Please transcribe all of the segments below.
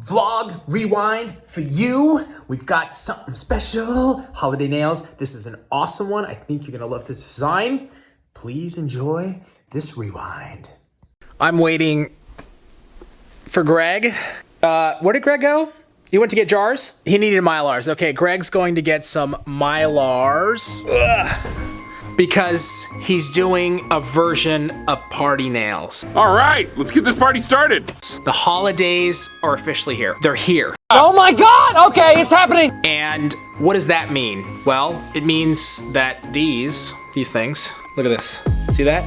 vlog rewind for you. We've got something special, holiday nails. This is an awesome one. I think you're gonna love this design. Please enjoy this rewind. I'm waiting for Greg. Where did Greg go? He went to get jars? He needed mylars. Okay, Greg's going to get some mylars. Because he's doing a version of party nails. All right, let's get this party started. The holidays are officially here. They're here. Oh my God, okay, it's happening. And what does that mean? Well, it means that these things, look at this. See that?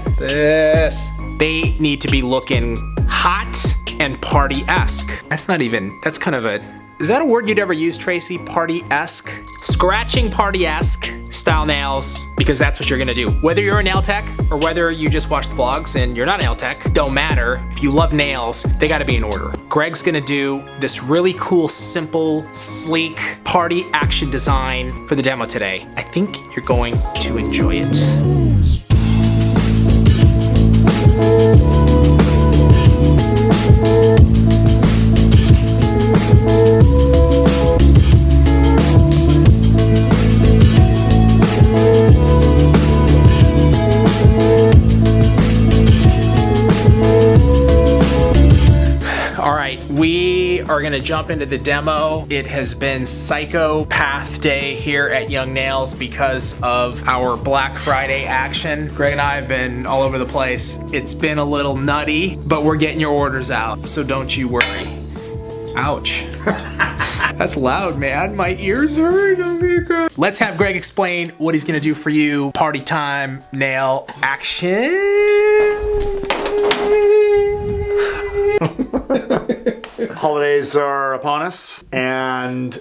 They need to be looking hot and party-esque. That's kind of a, is that a word you'd ever use, Tracy? Party-esque? Scratching party-esque style nails, because that's what you're gonna do. Whether you're a nail tech or whether you just watch vlogs and you're not a nail tech, don't matter. If you love nails, they gotta be in order. Greg's gonna do this really cool, simple, sleek party action design for the demo today. I think you're going to enjoy it. We are gonna jump into the demo. It has been psychopath day here at Young Nails because of our Black Friday action. Greg and I have been all over the place. It's been a little nutty, but we're getting your orders out, so don't you worry. Ouch. That's loud, man. My ears hurt. Let's have Greg explain what he's gonna do for you. Party time, nail action. Holidays are upon us, and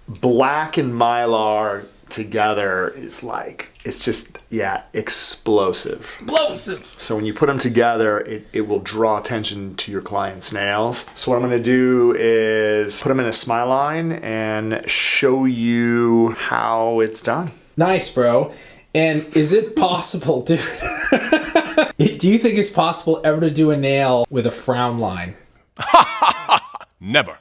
black and mylar together is like, it's just, yeah, explosive. Explosive. So when you put them together, it will draw attention to your client's nails. So what I'm gonna do is put them in a smile line and show you how it's done. Nice, bro. And is it possible, dude? Do you think it's possible ever to do a nail with a frown line? Never.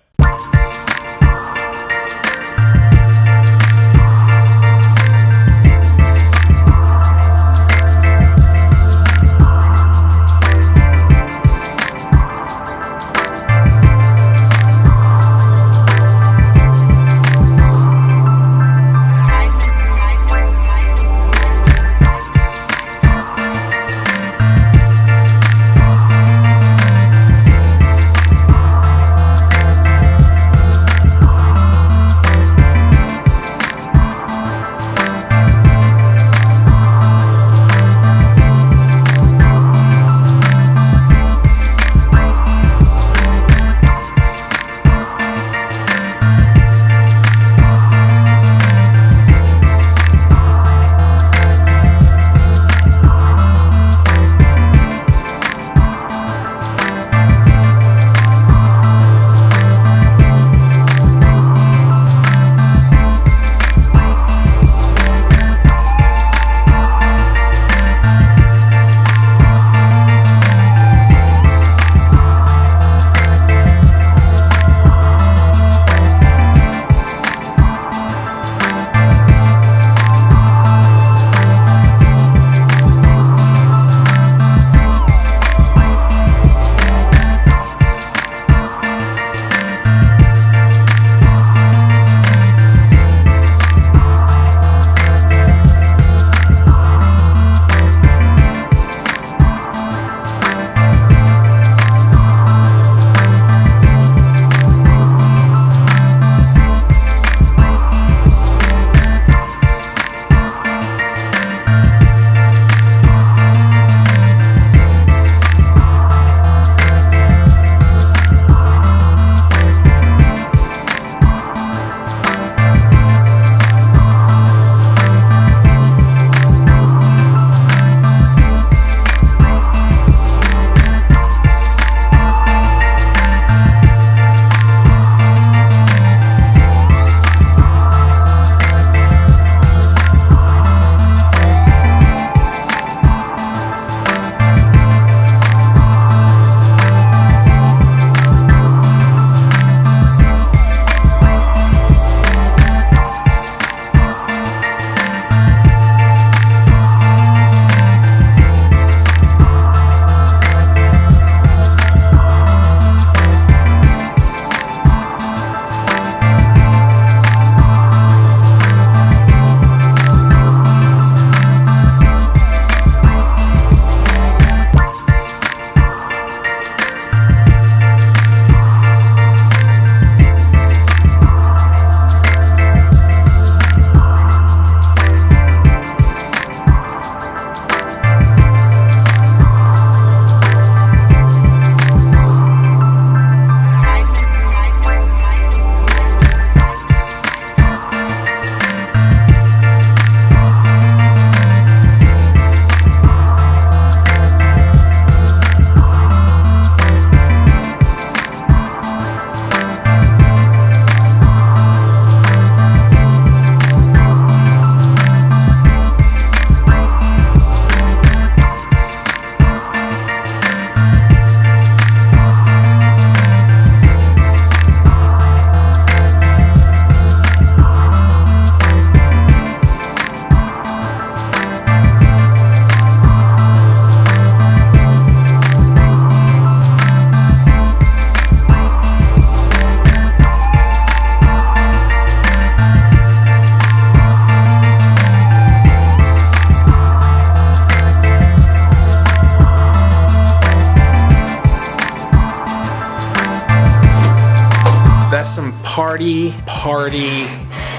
That's some party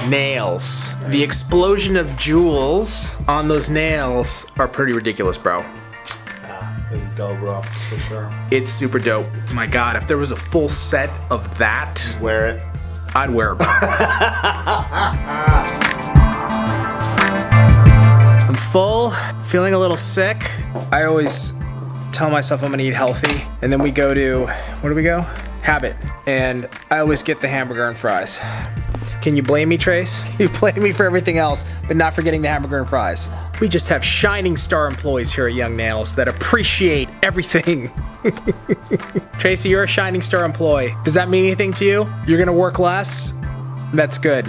nails. The explosion of jewels on those nails are pretty ridiculous, bro. This is dope, bro, for sure. It's super dope. My God, if there was a full set of that, Wear it. I'd wear it, bro. I'm full, feeling a little sick. I always tell myself I'm gonna eat healthy, and then we go to, where do we go? Habit. And I always get the hamburger and fries. Can you blame me, Trace? You blame me for everything else, but not for getting the hamburger and fries. We just have shining star employees here at Young Nails that appreciate everything. Tracy, you're a shining star employee. Does that mean anything to you? You're gonna work less? That's good.